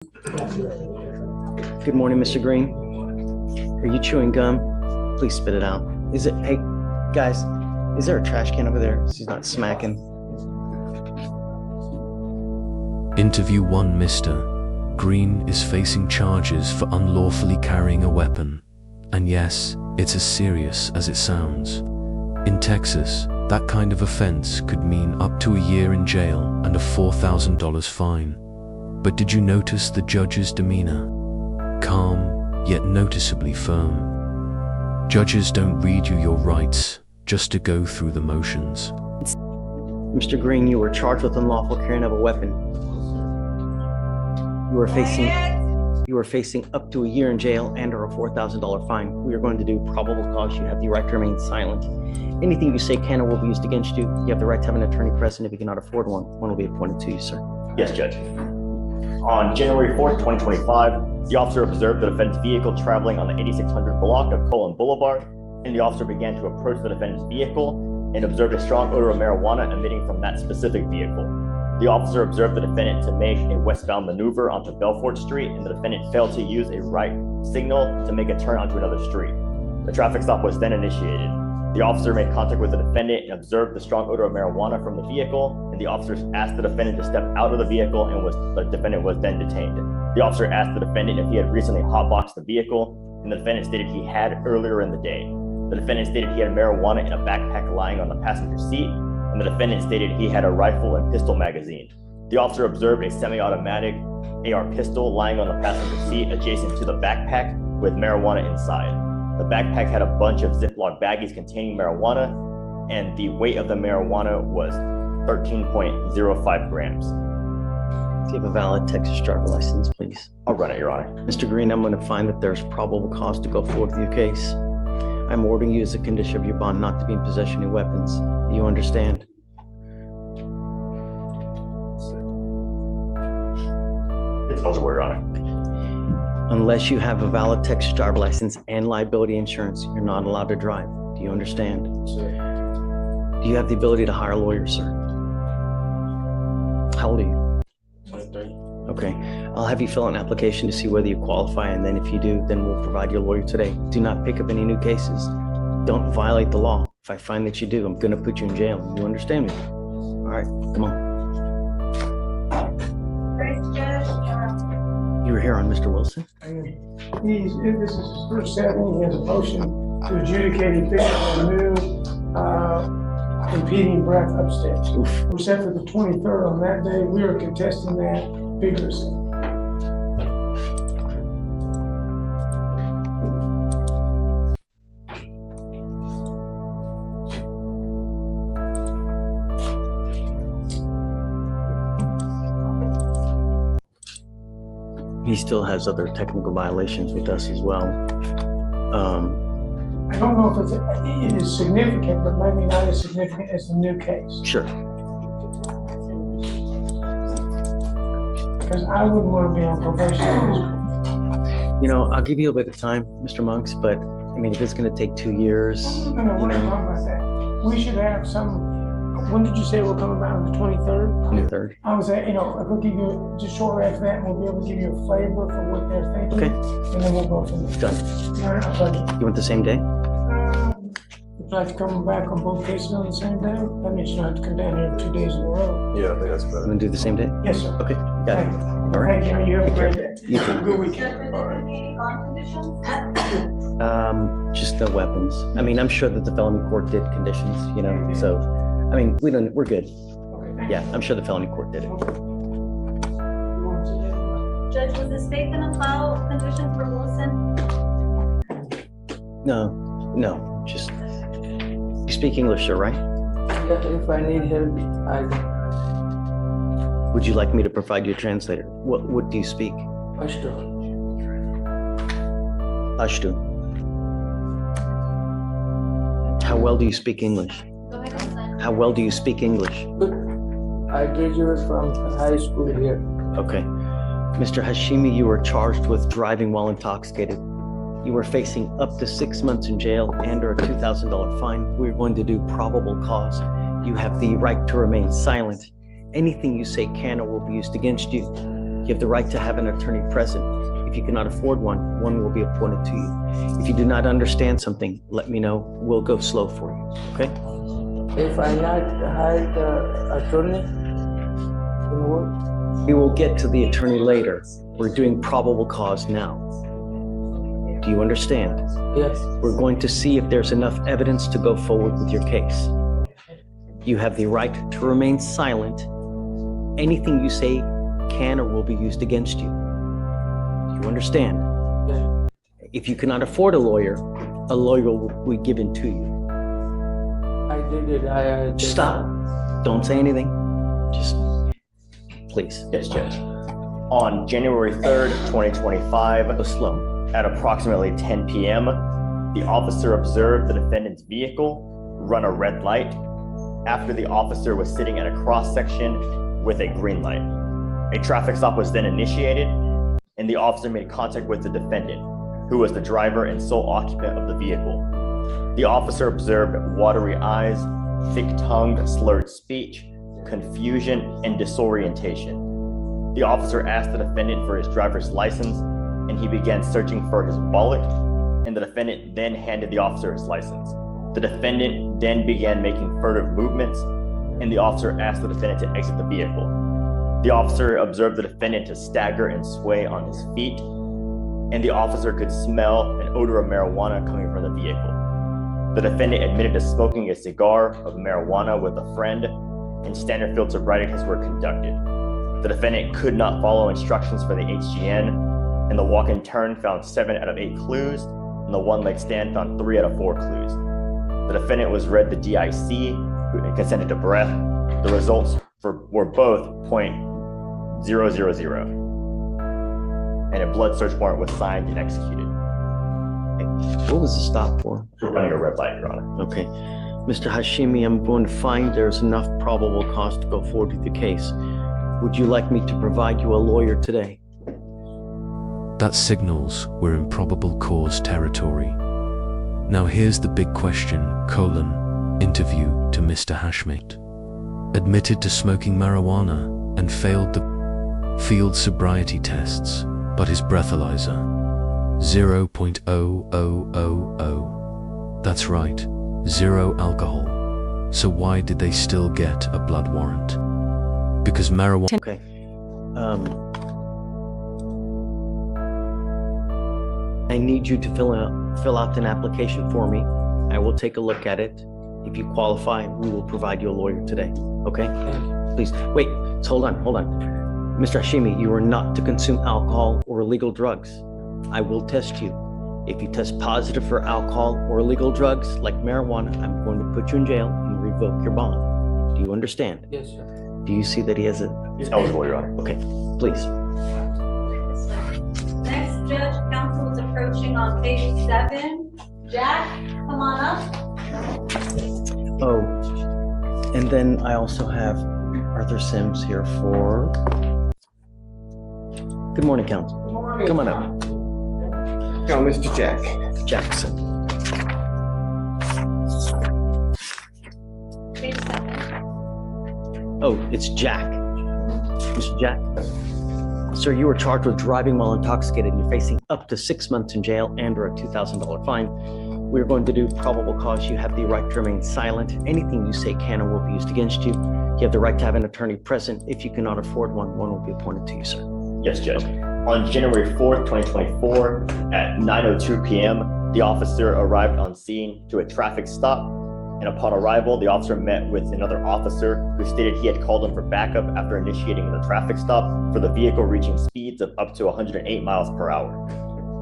Good morning, Mr. Green. Are you chewing gum? Please spit it out. Hey, guys, is there a trash can over there? She's not smacking. Interview 1. Mr. Green is facing charges for unlawfully carrying a weapon. And yes, it's as serious as it sounds. In Texas, that kind of offense could mean up to a year in jail and a $4,000 fine. But did you notice the judge's demeanor? Calm, yet noticeably firm. Judges don't read you your rights just to go through the motions. Mr. Green, you were charged with unlawful carrying of a weapon. You are facing up to a year in jail and or a $4,000 fine. We are going to do probable cause. You have the right to remain silent. Anything you say can or will be used against you. You have the right to have an attorney present. If you cannot afford one will be appointed to you, sir. Yes, Judge. On January 4th, 2025, the officer observed the defendant's vehicle traveling on the 8600 block of Colon Boulevard, and the officer began to approach the defendant's vehicle and observed a strong odor of marijuana emitting from that specific vehicle. The officer observed the defendant to make a westbound maneuver onto Belfort Street, and the defendant failed to use a right signal to make a turn onto another street. The traffic stop was then initiated. The officer made contact with the defendant and observed the strong odor of marijuana from the vehicle, and the officer asked the defendant to step out of the vehicle, and the defendant was then detained. The officer asked the defendant if he had recently hotboxed the vehicle, and the defendant stated he had earlier in the day. The defendant stated he had marijuana in a backpack lying on the passenger seat, and the defendant stated he had a rifle and pistol magazine. The officer observed a semi-automatic AR pistol lying on the passenger seat adjacent to the backpack with marijuana inside. The backpack had a bunch of Ziploc baggies containing marijuana, and the weight of the marijuana was 13.05 grams. Do you have a valid Texas driver license, please? I'll run it, Your Honor. Mr. Green, I'm going to find that there's probable cause to go forward with your case. I'm ordering you as a condition of your bond not to be in possession of weapons. Do you understand? It's elsewhere, Your Honor. Unless you have a valid Texas driver license and liability insurance, you're not allowed to drive. Do you understand? Do you have the ability to hire a lawyer, sir? How old are you? 23. Okay. I'll have you fill out an application to see whether you qualify, and then if you do, then we'll provide your lawyer today. Do not pick up any new cases. Don't violate the law. If I find that you do, I'm going to put you in jail. You understand me? All right, come on. You were here on Mr. Wilson? This is his first setting. He has a motion to adjudicate a new impeding breath upstairs. Oof. We're set for the 23rd on that day. We are contesting that vigorously. He still has other technical violations with us as well. I don't know if it is significant, but maybe not as significant as the new case. Sure. Because I wouldn't want to be on probation. You know, I'll give you a bit of time, Mr. Monks, but I mean, if it's going to take 2 years, No, we're not talking about that. We should have some. When did you say we're coming back on the 23rd? 23rd. I was saying, if we'll give you just shortly after that, we'll be able to give you a flavor for what they're thinking. Okay. And then we'll go from there. Done. All right, I'll budget. You want the same day? Would you like to come back on both cases on the same day? That means you don't have to come down here 2 days in a row. Yeah, I think that's You better. want to do the same day? Yes, sir. Okay, got it. Thank you. All right. Thank you. You have a great day. You too. Have a good weekend. Just the weapons. I mean, I'm sure that the felony court did conditions, you know, so, I mean, we're good. Okay, thank you. Yeah, I'm sure the felony court did it. Judge, was the state gonna file conditions for Wilson? No, just, you speak English, sir, right? Yeah, if I need help, Would you like me to provide you a translator? What do you speak? Pashto. Pashto. How well do you speak English? Go ahead and sign. How well do you speak English? But I graduated from high school here. Okay. Mr. Hashimi, you were charged with driving while intoxicated. You are facing up to 6 months in jail and or a $2,000 fine. We're going to do probable cause. You have the right to remain silent. Anything you say can or will be used against you. You have the right to have an attorney present. If you cannot afford one, one will be appointed to you. If you do not understand something, let me know. We'll go slow for you, okay? If I not hired the attorney, then what? We will get to the attorney later. We're doing probable cause now. Do you understand? Yes. We're going to see if there's enough evidence to go forward with your case. You have the right to remain silent. Anything you say can or will be used against you. Do you understand? Yes. If you cannot afford a lawyer will be given to you. I did it. I did. Stop. Don't say anything. Just, please. Yes, Judge. On January 3rd, 2025, Go slow. at approximately 10 p.m., the officer observed the defendant's vehicle run a red light after the officer was sitting at a cross section with a green light. A traffic stop was then initiated, and the officer made contact with the defendant, who was the driver and sole occupant of the vehicle. The officer observed watery eyes, thick-tongued, slurred speech, confusion, and disorientation. The officer asked the defendant for his driver's license, and he began searching for his wallet, and the defendant then handed the officer his license. The defendant then began making furtive movements, and the officer asked the defendant to exit the vehicle. The officer observed the defendant to stagger and sway on his feet, and the officer could smell an odor of marijuana coming from the vehicle. The defendant admitted to smoking a cigar of marijuana with a friend, and standard field sobriety tests were conducted. The defendant could not follow instructions for the HGN, and the walk-in turn found 7 out of 8 clues, and the one-leg stand found 3 out of 4 clues. The defendant was read the DIC and consented to breath. The results were both .000, and a blood search warrant was signed and executed. What was the stop for? For running a red light, Your Honor. Okay. Mr. Hashimi, I'm going to find there's enough probable cause to go forward with the case. Would you like me to provide you a lawyer today? That signals we're in probable cause territory. Now here's the big question, interview to Mr. Hashmate. Admitted to smoking marijuana and failed the field sobriety tests, but his breathalyzer, 0.0000. That's right, 0 alcohol. So why did they still get a blood warrant? Because marijuana... Okay. I need you to fill out an application for me. I will take a look at it. If you qualify, we will provide you a lawyer today. Okay? Please, wait, hold on. Mr. Hashimi, you are not to consume alcohol or illegal drugs. I will test you. If you test positive for alcohol or illegal drugs like marijuana, I'm going to put you in jail and revoke your bond. Do you understand? Yes, sir. Do you see that he has a... He's eligible, Your Honor. Okay, please. Next, Judge, counsel is approaching on page 7. Jack, come on up. Oh, and then I also have Arthur Sims here for... Good morning, counsel. Come on up. No, Mr. Jack. Jackson. Page 7. Oh, it's Jack. Mr. Jack? Sir, you were charged with driving while intoxicated. You're facing up to 6 months in jail and or a $2,000 fine. We're going to do probable cause. You have the right to remain silent. Anything you say can or will be used against you. You have the right to have an attorney present. If you cannot afford one, one will be appointed to you, sir. Yes, Judge. On January 4th, 2024, at 9:02 p.m., the officer arrived on scene to a traffic stop, and upon arrival, the officer met with another officer who stated he had called him for backup after initiating the traffic stop for the vehicle reaching speeds of up to 108 miles per hour.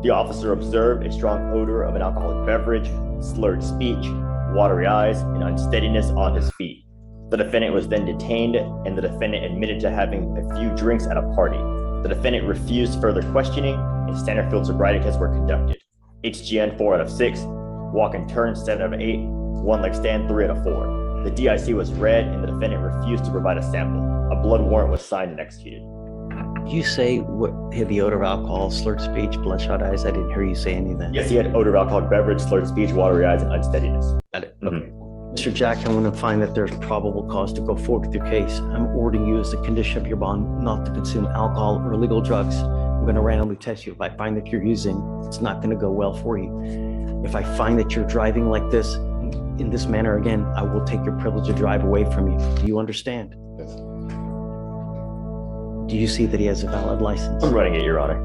The officer observed a strong odor of an alcoholic beverage, slurred speech, watery eyes, and unsteadiness on his feet. The defendant was then detained, and the defendant admitted to having a few drinks at a party. The defendant refused further questioning, and standard field sobriety tests were conducted. HGN 4 out of 6, walk and turn 7 out of 8, one leg stand 3 out of 4. The DIC was read, and the defendant refused to provide a sample. A blood warrant was signed and executed. You say what had the odor of alcohol, slurred speech, bloodshot eyes? I didn't hear you say any of that. Yes, he had odor of alcoholic beverage, slurred speech, watery eyes, and unsteadiness. Got it. Okay. Mr. Jack, I'm going to find that there's probable cause to go forward with your case. I'm ordering you as a condition of your bond not to consume alcohol or illegal drugs. I'm going to randomly test you. If I find that you're using, it's not going to go well for you. If I find that you're driving like this, in this manner again, I will take your privilege to drive away from you. Do you understand? Yes. Do you see that he has a valid license? I'm running it, Your Honor.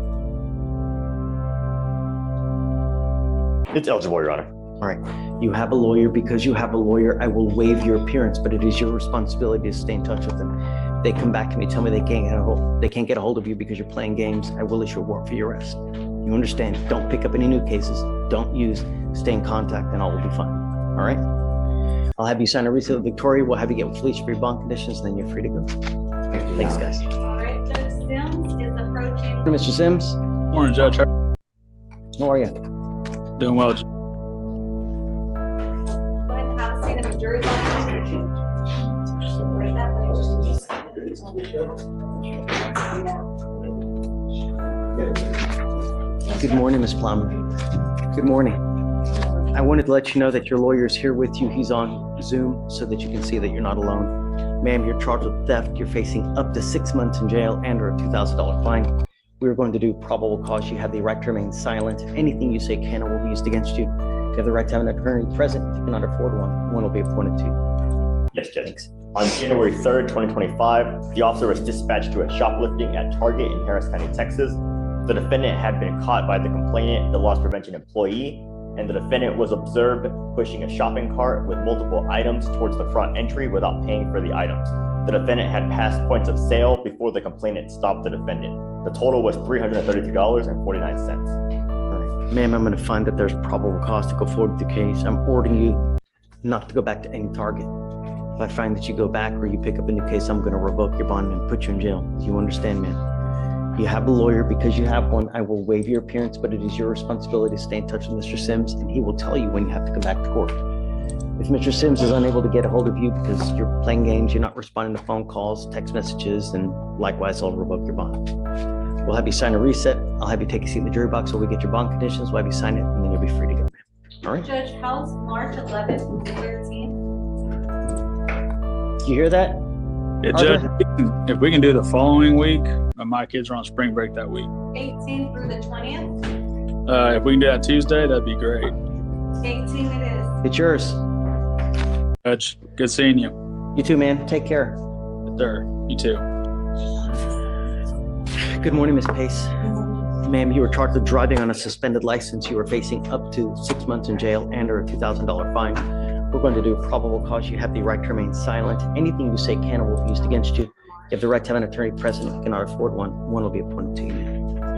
It's eligible, Your Honor. All right. You have a lawyer. Because you have a lawyer, I will waive your appearance, but it is your responsibility to stay in touch with them. If they come back to me, tell me they can't get a hold of you because you're playing games, I will issue a warrant for your arrest. You understand? Don't pick up any new cases. Don't use. Stay in contact and all will be fine. All right? I'll have you sign a receipt of Victoria. We'll have you get with Felicia for your bond conditions, and then you're free to go. Thanks, guys. All right, Judge Sims is approaching. Mr. Sims, Morning, Judge. how are you? Doing well. Go ahead and have a seat in the jury's office. Right that way. Good morning, Ms. Plowman. Good morning. I wanted to let you know that your lawyer is here with you. He's on Zoom so that you can see that you're not alone. Ma'am, you're charged with theft. You're facing up to 6 months in jail and or a $2,000 fine. We're going to do probable cause. You have the right to remain silent. Anything you say can or will be used against you. You have the right to have an attorney present. If you cannot afford one, one will be appointed to you. Yes, Judge. Thanks. On January 3rd, 2025, the officer was dispatched to a shoplifting at Target in Harris County, Texas. The defendant had been caught by the complainant, the loss prevention employee, and the defendant was observed pushing a shopping cart with multiple items towards the front entry without paying for the items. The defendant had passed points of sale before the complainant stopped the defendant. The total was $332.49. Ma'am, I'm going to find that there's probable cause to go forward with the case. I'm ordering you not to go back to any Target. If I find that you go back or you pick up a new case, I'm going to revoke your bond and put you in jail. Do you understand, ma'am? You have a lawyer. Because you have one, I will waive your appearance, but it is your responsibility to stay in touch with Mr. Sims, and he will tell you when you have to come back to court. If Mr. Sims is unable to get a hold of you because you're playing games, you're not responding to phone calls, text messages, and likewise, I'll revoke your bond. We'll have you sign a reset. I'll have you take a seat in the jury box while we get your bond conditions. We'll have you sign it, and then you'll be free to go, ma'am. All right? Judge, how's March 11th through 13th? You hear that? Yeah, Judge, if we can do the following week, my kids are on spring break that week. 18th through the 20th? If we can do that Tuesday, that'd be great. 18 it is. It's yours. Judge, good seeing you. You too, man. Take care. Yes, sir. You too. Good morning, Miss Pace. Ma'am, you were charged with driving on a suspended license. You are facing up to 6 months in jail and or a $2,000 fine. We're going to do probable cause. You have the right to remain silent. Anything you say can or will be used against you. You have the right to have an attorney present. If you cannot afford one, one will be appointed to you.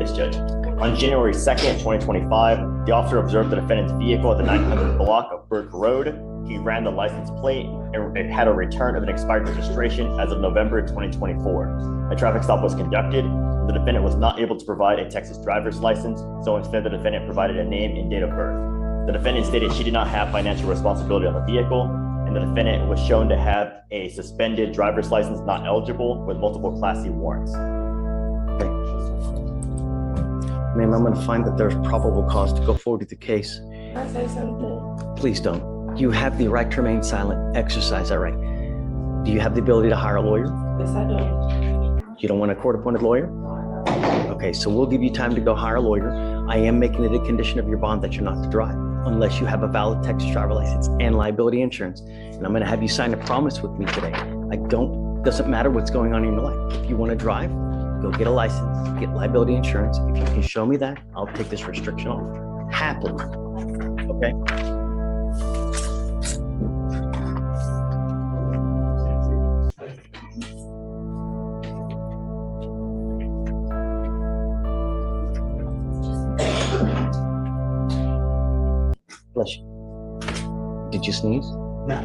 Yes, Judge. On January 2nd, 2025, the officer observed the defendant's vehicle at the 900 block of Burke Road. He ran the license plate and it had a return of an expired registration as of November 2024. A traffic stop was conducted. The defendant was not able to provide a Texas driver's license, so instead the defendant provided a name and date of birth. The defendant stated she did not have financial responsibility on the vehicle, and the defendant was shown to have a suspended driver's license not eligible with multiple Class C warrants. Ma'am, I'm going to find that there's probable cause to go forward with the case. Can I say something? Please don't. You have the right to remain silent. Exercise that right. Do you have the ability to hire a lawyer? Yes, I do. You don't want a court-appointed lawyer? Okay, so we'll give you time to go hire a lawyer. I am making it a condition of your bond that you're not to drive unless you have a valid Texas driver license and liability insurance. And I'm going to have you sign a promise with me today. Doesn't matter what's going on in your life. If you want to drive, go get a license, get liability insurance. If you can show me that, I'll take this restriction off. Happily. Okay? Bless you. Did you sneeze? No.